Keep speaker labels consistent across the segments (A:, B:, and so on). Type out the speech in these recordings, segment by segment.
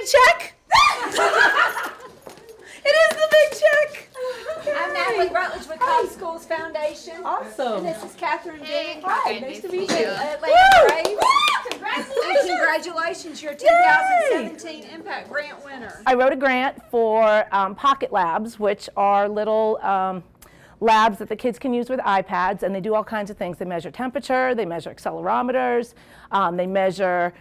A: check? It is the big check.
B: I'm Natalie Rutledge with Cobb Schools Foundation.
A: Awesome.
B: And this is Catherine Dean.
A: Hi, nice to meet you.
B: Atlanta Braves. Congratulations, you're 2017 Impact Grant winner.
C: I wrote a grant for Pocket Labs, which are little labs that the kids can use with iPads, and they do all kinds of things. They measure temperature, they measure accelerometers, they measure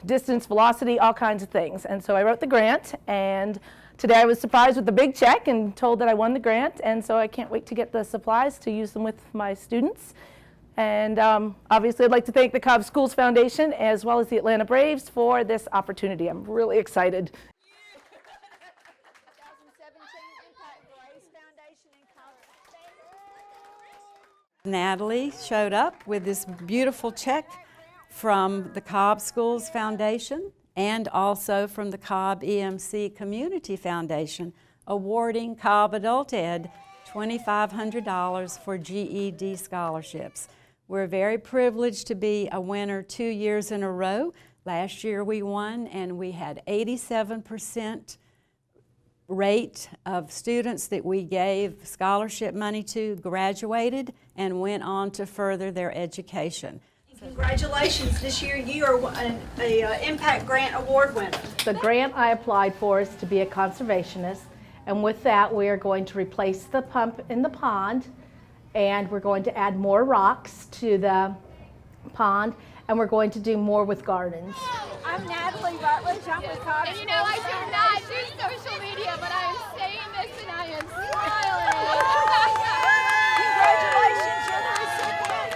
C: distance, velocity, all kinds of things. And so I wrote the grant, and today I was surprised with the big check and told that I won the grant, and so I can't wait to get the supplies to use them with my students. And obviously I'd like to thank the Cobb Schools Foundation as well as the Atlanta Braves for this opportunity. I'm really excited.
D: Natalie showed up with this beautiful check from the Cobb Schools Foundation and also from the Cobb EMC Community Foundation, awarding Cobb Adult Ed $2,500 for GED scholarships. We're very privileged to be a winner 2 years in a row. Last year we won, and we had 87% rate of students that we gave scholarship money to graduated and went on to further their education.
B: Congratulations, this year you are an Impact Grant Award winner.
C: The grant I applied for is to be a conservationist, and with that we are going to replace the pump in the pond, and we're going to add more rocks to the pond, and we're going to do more with gardens.
B: I'm Natalie Rutledge, I'm with Cobb.
E: And you know, I do not do social media, but I am saying this and I am smiling.
B: Congratulations, you're the recipient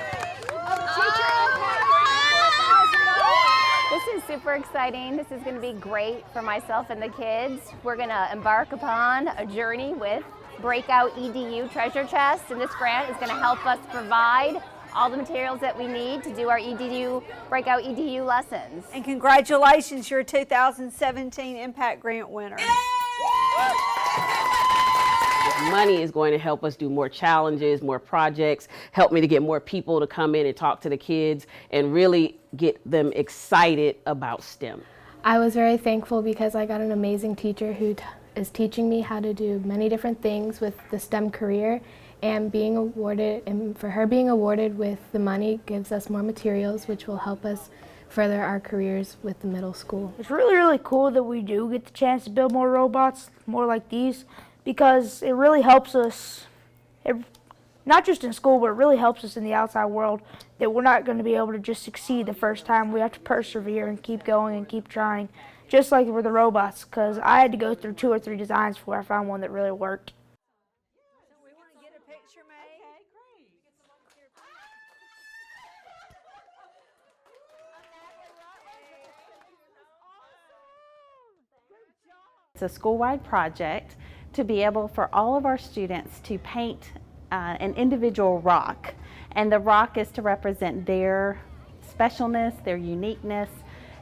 B: of the Teacher Impact Grant.
F: This is super exciting. This is going to be great for myself and the kids. We're going to embark upon a journey with Breakout EDU Treasure Chest, and this grant is going to help us provide all the materials that we need to do our Breakout EDU lessons.
B: And congratulations, you're a 2017 Impact Grant winner.
G: Money is going to help us do more challenges, more projects, help me to get more people to come in and talk to the kids and really get them excited about STEM.
H: I was very thankful because I got an amazing teacher who is teaching me how to do many different things with the STEM career, and for her being awarded with the money gives us more materials which will help us further our careers with the middle school.
I: It's really, really cool that we do get the chance to build more robots, more like these, because it really helps us, not just in school, but it really helps us in the outside world, that we're not going to be able to just succeed the first time. We have to persevere and keep going and keep trying, just like with the robots, because I had to go through 2 or 3 designs before I found one that really worked.
J: It's a school-wide project to be able for all of our students to paint an individual rock, and the rock is to represent their specialness, their uniqueness,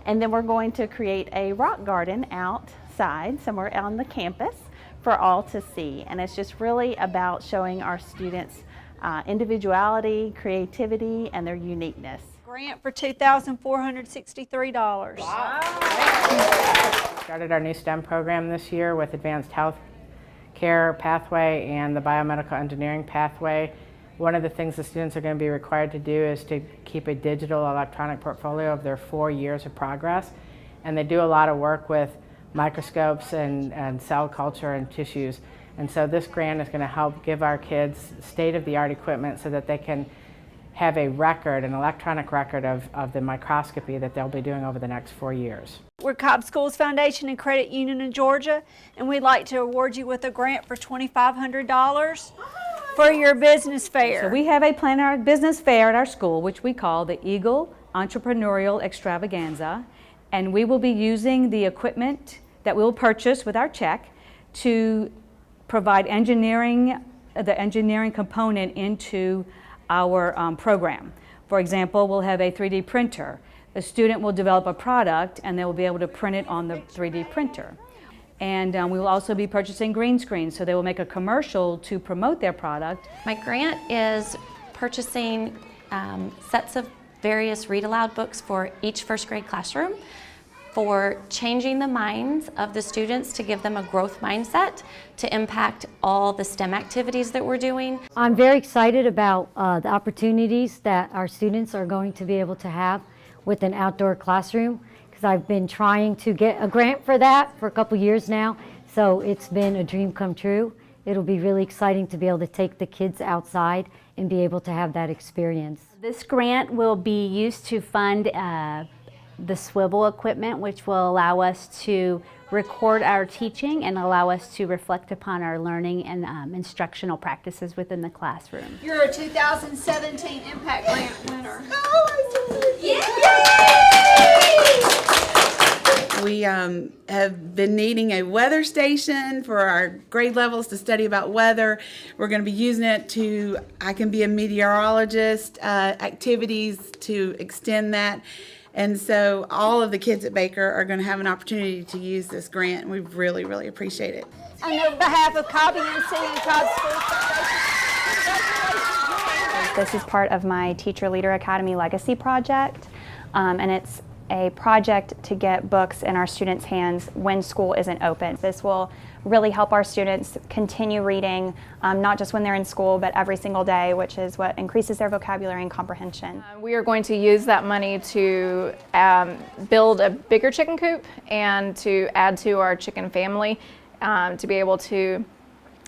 J: and then we're going to create a rock garden outside somewhere on the campus for all to see, and it's just really about showing our students individuality, creativity, and their uniqueness.
B: Grant for $2,463. Wow.
K: Started our new STEM program this year with Advanced Health Care pathway and the Biomedical Engineering pathway. One of the things the students are going to be required to do is to keep a digital electronic portfolio of their 4 years of progress, and they do a lot of work with microscopes and cell culture and tissues, and so this grant is going to help give our kids state-of-the-art equipment so that they can have a record, an electronic record of the microscopy that they'll be doing over the next 4 years.
B: We're Cobb Schools Foundation and Credit Union in Georgia, and we'd like to award you with a grant for $2,500 for your business fair.
L: So we have a plan, our business fair at our school, which we call the Eagle Entrepreneurial Extravaganza, and we will be using the equipment that we'll purchase with our check to provide the engineering component into our program. For example, we'll have a 3D printer. A student will develop a product and they will be able to print it on the 3D printer. And we will also be purchasing green screens, so they will make a commercial to promote their product.
M: My grant is purchasing sets of various read aloud books for each first grade classroom. for changing the minds of the students to give them a growth mindset to impact all the STEM activities that we're doing.
N: I'm very excited about the opportunities that our students are going to be able to have with an outdoor classroom, because I've been trying to get a grant for that for a couple years now, so it's been a dream come true. It'll be really exciting to be able to take the kids outside and be able to have that experience.
O: This grant will be used to fund the swivel equipment, which will allow us to record our teaching and allow us to reflect upon our learning and instructional practices within the classroom.
B: You're a 2017 Impact Grant winner.
A: We have been needing a weather station for our grade levels to study about weather. We're going to be using it to, I can be a meteorologist, activities to extend that. And so all of the kids at Baker are going to have an opportunity to use this grant, and we really, really appreciate it.
B: And on behalf of Cobb EMC and Cobb Schools Foundation,
P: this is part of my Teacher Leader Academy Legacy project, and it's a project to get books in our students' hands when school isn't open. This will really help our students continue reading, not just when they're in school, but every single day, which is what increases their vocabulary and comprehension.
Q: We are going to use that money to build a bigger chicken coop and to add to our chicken family, to be able to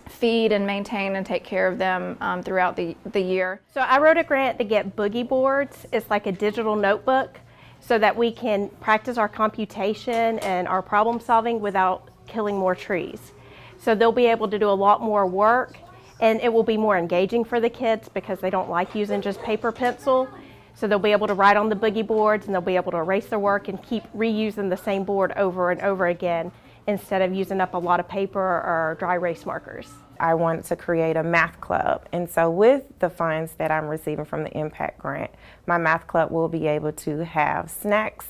Q: feed and maintain and take care of them throughout the year.
R: So I wrote a grant to get boogie boards. It's like a digital notebook so that we can practice our computation and our problem solving without killing more trees. So they'll be able to do a lot more work, and it will be more engaging for the kids because they don't like using just paper pencil. So they'll be able to write on the boogie boards, and they'll be able to erase their work and keep reusing the same board over and over again instead of using up a lot of paper or dry erase markers.
S: I wanted to create a math club, and so with the funds that I'm receiving from the Impact Grant, my math club will be able to have snacks,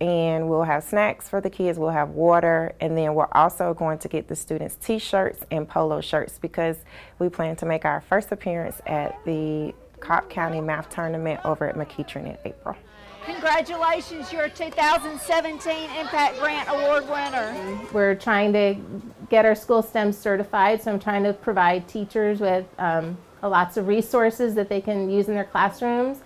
S: and we'll have snacks for the kids, we'll have water, and then we're also going to get the students t-shirts and polo shirts because we plan to make our first appearance at the Cobb County Math Tournament over at McEachern in April.
B: congratulations, you're a 2017 Impact Grant Award winner.
C: We're trying to get our school STEM certified, so I'm trying to provide teachers with lots of resources that they can use in their classrooms.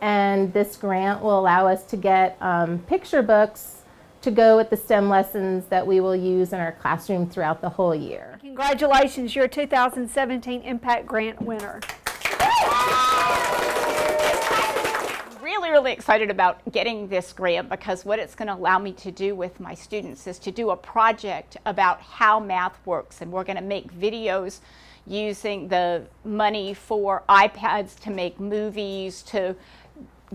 C: And this grant will allow us to get picture books to go with the STEM lessons that we will use in our classroom throughout the whole year.
B: Congratulations, you're a 2017 Impact Grant winner.
T: Really excited about getting this grant because what it's going to allow me to do with my students is to do a project about how math works, and we're going to make videos using the money for iPads to make movies, to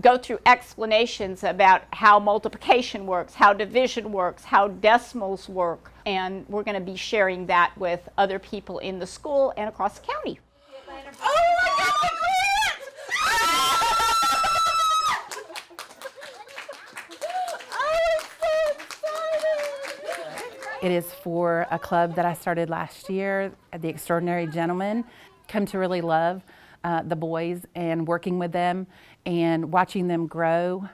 T: go through explanations about how multiplication works, how division works, how decimals work, and we're going to be sharing that with other people in the school and across the county.
B: Oh my God!
U: It is for a club that I started last year, the Extraordinary Gentlemen. Come to really love the boys and working with them and watching them grow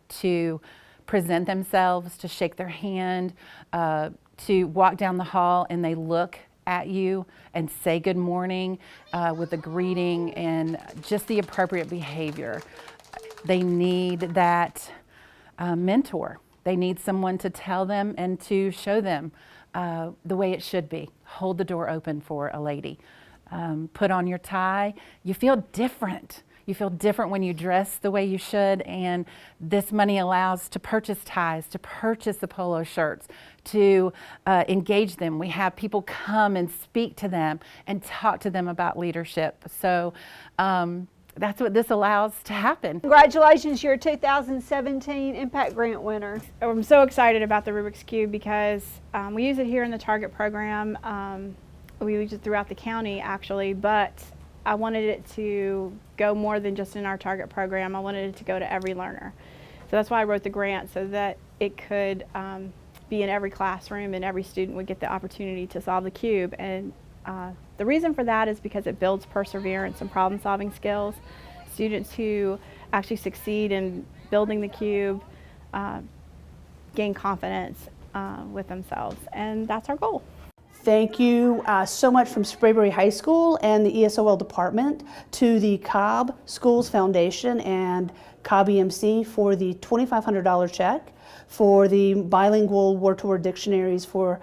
U: to present themselves, to shake their hand, to walk down the hall and they look at you and say good morning with a greeting and just the appropriate behavior. They need that mentor. They need someone to tell them and to show them the way it should be. Hold the door open for a lady. Put on your tie. You feel different. You feel different when you dress the way you should, and this money allows to purchase ties, to purchase the polo shirts, to engage them. We have people come and speak to them and talk to them about leadership. So that's what this allows to happen.
B: Congratulations, you're a 2017 Impact Grant winner.
V: I'm so excited about the Rubik's Cube because we use it here in the Target program. We use it throughout the county actually, but I wanted it to go more than just in our Target program. I wanted it to go to every learner. So that's why I wrote the grant, so that it could be in every classroom and every student would get the opportunity to solve the cube. And the reason for that is because it builds perseverance and problem-solving skills. Students who actually succeed in building the cube gain confidence with themselves, and that's our goal.
D: Thank you so much from Sprayberry High School and the ESOL department to the Cobb Schools Foundation and Cobb EMC for the $2,500 check for the bilingual word-to-word dictionaries for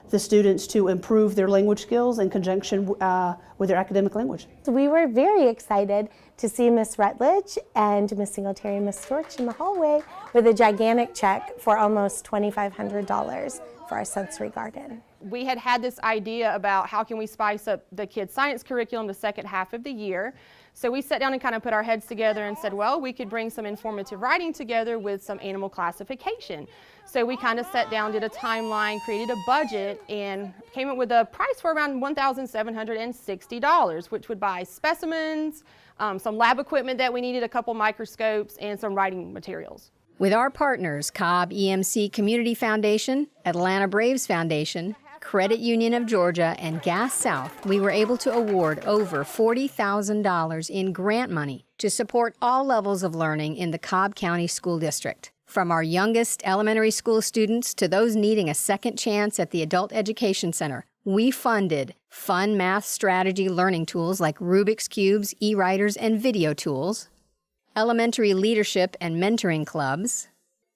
D: the students to improve their language skills in conjunction with their academic language.
E: We were very excited to see Miss Rutledge and Miss Singletary and Miss Storch in the hallway with a gigantic check for almost $2,500 for our sensory garden.
W: We had this idea about how can we spice up the kids' science curriculum the second half of the year. So we sat down and kind of put our heads together and said, well, we could bring some informative writing together with some animal classification. So we kind of sat down, did a timeline, created a budget, and came up with a price for around $1,760, which would buy specimens, some lab equipment that we needed, a couple microscopes, and some writing materials.
X: With our partners, Cobb EMC Community Foundation, Atlanta Braves Foundation, Credit Union of Georgia, and Gas South, we were able to award over $40,000 in grant money to support all levels of learning in the Cobb County School District. From our youngest elementary school students to those needing a second chance at the Adult Education Center, we funded fun math strategy learning tools like Rubik's Cubes, e-writers, and video tools, elementary leadership and mentoring clubs,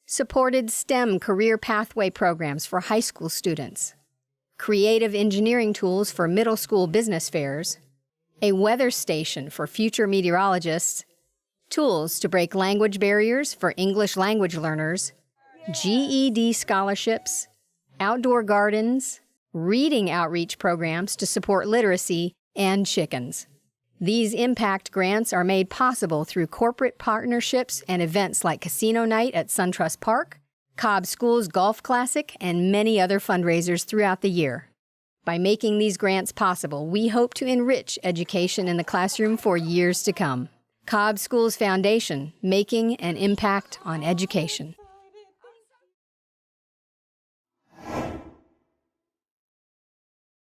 X: supported STEM career pathway programs for high school students, creative engineering tools for middle school business fairs, a weather station for future meteorologists, tools to break language barriers for English language learners, GED scholarships, outdoor gardens, reading outreach programs to support literacy, and chickens. These impact grants are made possible through corporate partnerships and events like Casino Night at SunTrust Park, Cobb Schools Golf Classic, and many other fundraisers throughout the year. By making these grants possible, we hope to enrich education in the classroom for years to come. Cobb Schools Foundation, making an impact on education.